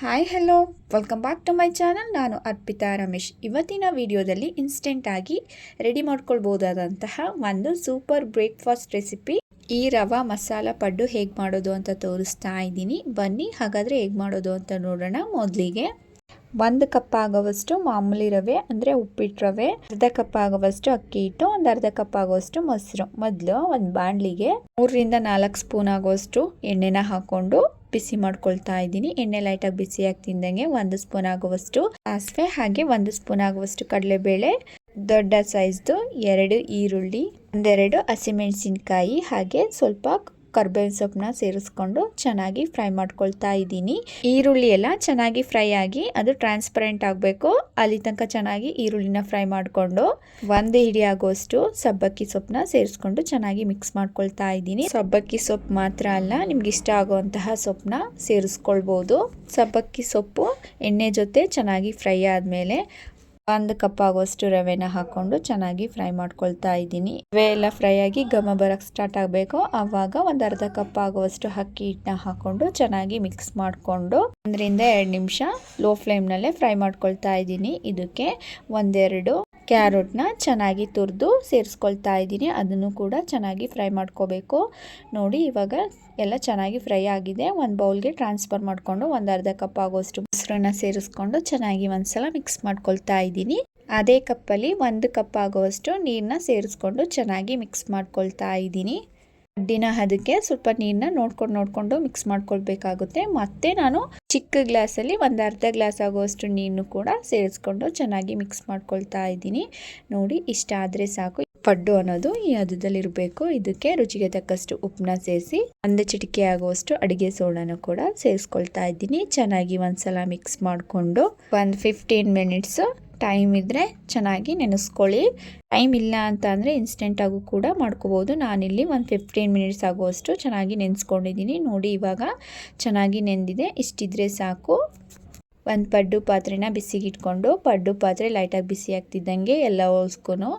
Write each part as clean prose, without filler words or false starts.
Hi hello welcome back to my channel. ನಾನು ಅರ್ಪಿತಾ ರಮೇಶ್. ಇವತ್ತಿನ ವಿಡಿಯೋದಲ್ಲಿ ಇನ್ಸ್ಟೆಂಟಾಗಿ ರೆಡಿ ಮಾಡ್ಕೊಳ್ಬೋದಾದಂತಹ ಒಂದು ಸೂಪರ್ ಬ್ರೇಕ್ಫಾಸ್ಟ್ ರೆಸಿಪಿ, ಈ ರವಾ ಮಸಾಲ ಪಡ್ಡು ಹೇಗೆ ಮಾಡೋದು ಅಂತ ತೋರಿಸ್ತಾ ಇದ್ದೀನಿ. ಬನ್ನಿ ಹಾಗಾದರೆ ಹೇಗೆ ಮಾಡೋದು ಅಂತ ನೋಡೋಣ. ಮೊದಲಿಗೆ 1 ಕಪ್ ಆಗುವಷ್ಟು ಮಾಮೂಲಿ ರವೆ ಅಂದರೆ ಉಪ್ಪಿಟ್ಟು ರವೆ, ಅರ್ಧ ಕಪ್ ಆಗುವಷ್ಟು ಅಕ್ಕಿ ಹಿಟ್ಟು, ಒಂದು ಅರ್ಧ ಕಪ್ ಆಗುವಷ್ಟು ಮೊಸರು. ಮೊದಲು ಒಂದು ಬಾಣಲಿಗೆ 3 ರಿಂದ 4 ಸ್ಪೂನ್ ಆಗುವಷ್ಟು ಎಣ್ಣೆನ ಹಾಕೊಂಡು ಬಿಸಿ ಮಾಡ್ಕೊಳ್ತಾ ಇದ್ದೀನಿ. ಎಣ್ಣೆ ಲೈಟಾಗಿ ಬಿಸಿ ಆಗ್ತಿದ್ದಂಗೆ 1 ಸ್ಪೂನ್ ಆಗುವಷ್ಟು ಸಾಸಿವೆ, ಹಾಗೆ 1 ಸ್ಪೂನ್ ಆಗುವಷ್ಟು ಕಡಲೆಬೇಳೆ, ದೊಡ್ಡ ಸೈಜ್ದು 2 ಈರುಳ್ಳಿ, 1-2 ಹಸಿಮೆಣಸಿನ್ಕಾಯಿ, ಹಾಗೆ ಸ್ವಲ್ಪ ಕರ್ಬೇವಿನ ಸೊಪ್ಪನ್ನ ಸೇರಿಸ್ಕೊಂಡು ಚೆನ್ನಾಗಿ ಫ್ರೈ ಮಾಡ್ಕೊಳ್ತಾ ಇದ್ದೀನಿ. ಈರುಳ್ಳಿ ಎಲ್ಲ ಚೆನ್ನಾಗಿ ಫ್ರೈ ಆಗಿ ಅದು ಟ್ರಾನ್ಸ್ಪರೆಂಟ್ ಆಗಬೇಕು, ಅಲ್ಲಿ ತನಕ ಚೆನ್ನಾಗಿ ಈರುಳ್ಳಿನ ಫ್ರೈ ಮಾಡಿಕೊಂಡು 1 ಹಿಡಿ ಆಗುವಷ್ಟು ಸಬ್ಬಕ್ಕಿ ಸೊಪ್ಪನ್ನ ಸೇರಿಸ್ಕೊಂಡು ಚೆನ್ನಾಗಿ ಮಿಕ್ಸ್ ಮಾಡ್ಕೊಳ್ತಾ ಇದ್ದೀನಿ. ಸಬ್ಬಕ್ಕಿ ಸೊಪ್ಪು ಮಾತ್ರ ಅಲ್ಲ, ನಿಮ್ಗೆ ಇಷ್ಟ ಆಗುವಂತಹ ಸೊಪ್ಪನ್ನ ಸೇರಿಸ್ಕೊಳ್ಬೋದು. ಸಬ್ಬಕ್ಕಿ ಸೊಪ್ಪು ಎಣ್ಣೆ ಜೊತೆ ಚೆನ್ನಾಗಿ ಫ್ರೈ ಆದಮೇಲೆ 1 ಕಪ್ ಆಗುವಷ್ಟು ರವೆನ ಹಾಕೊಂಡು ಚೆನ್ನಾಗಿ ಫ್ರೈ ಮಾಡ್ಕೊಳ್ತಾ ಇದ್ದೀನಿ. ರವೆ ಎಲ್ಲ ಫ್ರೈ ಆಗಿ ಘಮ ಬರಕ್ಕೆ ಸ್ಟಾರ್ಟ್ ಆಗಬೇಕು. ಆವಾಗ 1/2 ಕಪ್ ಆಗುವಷ್ಟು ಅಕ್ಕಿ ಹಿಟ್ಟನ್ನ ಹಾಕೊಂಡು ಚೆನ್ನಾಗಿ ಮಿಕ್ಸ್ ಮಾಡಿಕೊಂಡು 1 ರಿಂದ 2 ನಿಮಿಷ ಲೋ ಫ್ಲೇಮ್ನಲ್ಲೇ ಫ್ರೈ ಮಾಡ್ಕೊಳ್ತಾ ಇದ್ದೀನಿ. ಇದಕ್ಕೆ 1-2 ಕ್ಯಾರೆಟ್ನ ಚೆನ್ನಾಗಿ ತುರಿದು ಸೇರಿಸ್ಕೊಳ್ತಾ ಇದ್ದೀನಿ. ಅದನ್ನು ಕೂಡ ಚೆನ್ನಾಗಿ ಫ್ರೈ ಮಾಡ್ಕೋಬೇಕು. ನೋಡಿ, ಇವಾಗ ಎಲ್ಲ ಚೆನ್ನಾಗಿ ಫ್ರೈ ಆಗಿದೆ. ಒಂದು ಬೌಲ್ಗೆ ಟ್ರಾನ್ಸ್ಫರ್ ಮಾಡಿಕೊಂಡು 1/2 ಕಪ್ ಆಗುವಷ್ಟು ಮೊಸರನ್ನ ಸೇರಿಸ್ಕೊಂಡು ಚೆನ್ನಾಗಿ ಒಂದ್ಸಲ ಮಿಕ್ಸ್ ಮಾಡ್ಕೊಳ್ತಾ ಇದ್ದೀನಿ. ಅದೇ ಕಪ್ಪಲ್ಲಿ 1 ಕಪ್ ಆಗುವಷ್ಟು ನೀರನ್ನ ಸೇರಿಸ್ಕೊಂಡು ಚೆನ್ನಾಗಿ ಮಿಕ್ಸ್ ಮಾಡ್ಕೊಳ್ತಾ ಇದ್ದೀನಿ. ಪಡ್ಡಿನ ಅದಕ್ಕೆ ಸ್ವಲ್ಪ ನೀರನ್ನ ನೋಡ್ಕೊಂಡು ಮಿಕ್ಸ್ ಮಾಡ್ಕೊಳ್ಬೇಕಾಗುತ್ತೆ. ಮತ್ತೆ ನಾನು ಚಿಕ್ಕ ಗ್ಲಾಸಲ್ಲಿ 1/2 ಗ್ಲಾಸ್ ಆಗುವಷ್ಟು ನೀರನ್ನು ಕೂಡ ಸೇರಿಸ್ಕೊಂಡು ಚೆನ್ನಾಗಿ ಮಿಕ್ಸ್ ಮಾಡ್ಕೊಳ್ತಾ ಇದ್ದೀನಿ. ನೋಡಿ, ಇಷ್ಟ ಆದರೆ ಸಾಕು. ಪಡ್ಡು ಅನ್ನೋದು ಈ ಹದದಲ್ಲಿರಬೇಕು. ಇದಕ್ಕೆ ರುಚಿಗೆ ತಕ್ಕಷ್ಟು ಉಪ್ಪನ್ನ ಸೇರಿಸಿ 1 ಚಿಟಿಕೆ ಆಗುವಷ್ಟು ಅಡುಗೆ ಸೋಡಾನ ಕೂಡ ಸೇರಿಸ್ಕೊಳ್ತಾ ಇದ್ದೀನಿ. ಚೆನ್ನಾಗಿ ಒಂದ್ಸಲ ಮಿಕ್ಸ್ ಮಾಡಿಕೊಂಡು 15 ಮಿನಿಟ್ಸ್ ಟೈಮ್ ಇದ್ದರೆ ಚೆನ್ನಾಗಿ ನೆನೆಸ್ಕೊಳ್ಳಿ. ಟೈಮ್ ಇಲ್ಲ ಅಂತ ಅಂದರೆ ಇನ್ಸ್ಟೆಂಟಾಗೂ ಕೂಡ ಮಾಡ್ಕೋಬೋದು. ನಾನಿಲ್ಲಿ 15 ಮಿನಿಟ್ಸ್ ಆಗುವಷ್ಟು ಚೆನ್ನಾಗಿ ನೆನೆಸ್ಕೊಂಡಿದ್ದೀನಿ. ನೋಡಿ, ಇವಾಗ ಚೆನ್ನಾಗಿ ನೆಂದಿದೆ. ಇಷ್ಟಿದ್ರೆ ಸಾಕು. ಒಂದು ಪಡ್ಡು ಪಾತ್ರೆನ ಬಿಸಿಗಿಟ್ಕೊಂಡು ಪಡ್ಡು ಪಾತ್ರೆ ಲೈಟಾಗಿ ಬಿಸಿ ಆಗ್ತಿದ್ದಂಗೆ ಎಲ್ಲ ಹೋಲ್ಸ್ಕೊಂಡು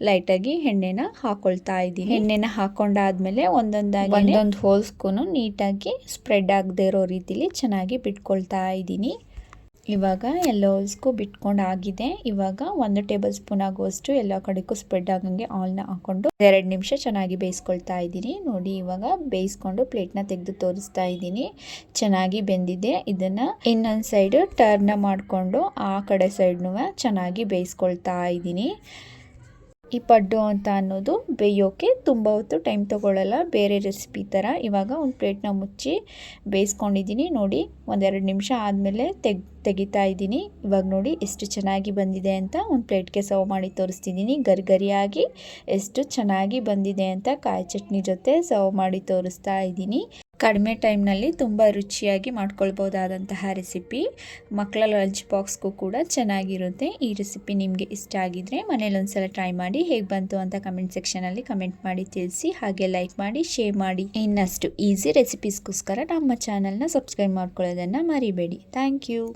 ಲೈಟಾಗಿ ಎಣ್ಣೆನ ಹಾಕೊಳ್ತಾ ಇದ್ದೀನಿ. ಎಣ್ಣೆನ ಹಾಕೊಂಡಾದ್ಮೇಲೆ ಒಂದೊಂದು ಹೋಲ್ಸ್ಕೊಂಡು ನೀಟಾಗಿ ಸ್ಪ್ರೆಡ್ ಆಗದೆ ಇರೋ ರೀತಿಲಿ ಚೆನ್ನಾಗಿ ಬಿಟ್ಕೊಳ್ತಾ ಇದ್ದೀನಿ. ಇವಾಗ ಎಲ್ಲ ಹೋಲ್ಸ್ಕು ಬಿಟ್ಕೊಂಡು ಆಗಿದೆ. ಇವಾಗ 1 ಟೇಬಲ್ ಸ್ಪೂನ್ ಆಗುವಷ್ಟು ಎಲ್ಲ ಕಡೆಗೂ ಸ್ಪ್ರೆಡ್ ಆಗಂಗೆ ಆಯಿಲ್ನ ಹಾಕೊಂಡು 2 ನಿಮಿಷ ಚೆನ್ನಾಗಿ ಬೇಯಿಸ್ಕೊಳ್ತಾ ಇದ್ದೀನಿ. ನೋಡಿ, ಇವಾಗ ಬೇಯಿಸ್ಕೊಂಡು ಪ್ಲೇಟ್ನ ತೆಗೆದು ತೋರಿಸ್ತಾ ಇದ್ದೀನಿ. ಚೆನ್ನಾಗಿ ಬೆಂದಿದೆ. ಇದನ್ನು ಇನ್ನೊಂದು ಸೈಡ್ ಟರ್ನ್ ಮಾಡಿಕೊಂಡು ಆ ಕಡೆ ಸೈಡ್ನೂ ಚೆನ್ನಾಗಿ ಬೇಯಿಸ್ಕೊಳ್ತಾ ಇದ್ದೀನಿ. ಈ ಪಡ್ಡು ಅಂತ ಅನ್ನೋದು ಬೇಯೋಕ್ಕೆ ತುಂಬ ಹೊತ್ತು ಟೈಮ್ ತೊಗೊಳ್ಳಲ್ಲ, ಬೇರೆ ರೆಸಿಪಿ ಥರ. ಇವಾಗ ಒಂದು ಪ್ಲೇಟ್ನ ಮುಚ್ಚಿ ಬೇಯಿಸ್ಕೊಂಡಿದ್ದೀನಿ. ನೋಡಿ, 1-2 ನಿಮಿಷ ಆದಮೇಲೆ ತೆಗಿತಾ ಇದ್ದೀನಿ. ಇವಾಗ ನೋಡಿ ಎಷ್ಟು ಚೆನ್ನಾಗಿ ಬಂದಿದೆ ಅಂತ. ಒಂದು ಪ್ಲೇಟ್ಗೆ ಸರ್ವ್ ಮಾಡಿ ತೋರಿಸ್ತಿದ್ದೀನಿ. ಗರಿಗರಿಯಾಗಿ ಎಷ್ಟು ಚೆನ್ನಾಗಿ ಬಂದಿದೆ ಅಂತ ಕಾಯಿ ಚಟ್ನಿ ಜೊತೆ ಸರ್ವ್ ಮಾಡಿ ತೋರಿಸ್ತಾ ಇದ್ದೀನಿ. ಕಡಿಮೆ ಟೈಮ್ನಲ್ಲಿ ತುಂಬ ರುಚಿಯಾಗಿ ಮಾಡ್ಕೊಳ್ಬೋದಾದಂತಹ ರೆಸಿಪಿ. ಮಕ್ಕಳ ಲಂಚ್ ಬಾಕ್ಸ್ಗೂ ಕೂಡ ಚೆನ್ನಾಗಿರುತ್ತೆ. ಈ ರೆಸಿಪಿ ನಿಮಗೆ ಇಷ್ಟ ಆಗಿದ್ರೆ ಮನೇಲಿ ಒಂದ್ಸಲ ಟ್ರೈ ಮಾಡಿ. ಹೇಗೆ ಬಂತು ಅಂತ ಕಮೆಂಟ್ ಸೆಕ್ಷನಲ್ಲಿ ಕಮೆಂಟ್ ಮಾಡಿ ತಿಳಿಸಿ. ಹಾಗೆ ಲೈಕ್ ಮಾಡಿ, ಶೇರ್ ಮಾಡಿ. ಇನ್ನಷ್ಟು ಈಸಿ ರೆಸಿಪೀಸ್ಗೋಸ್ಕರ ನಮ್ಮ ಚಾನಲ್ನ ಸಬ್ಸ್ಕ್ರೈಬ್ ಮಾಡ್ಕೊಳ್ಳೋದನ್ನು ಮರಿಬೇಡಿ. Thank you.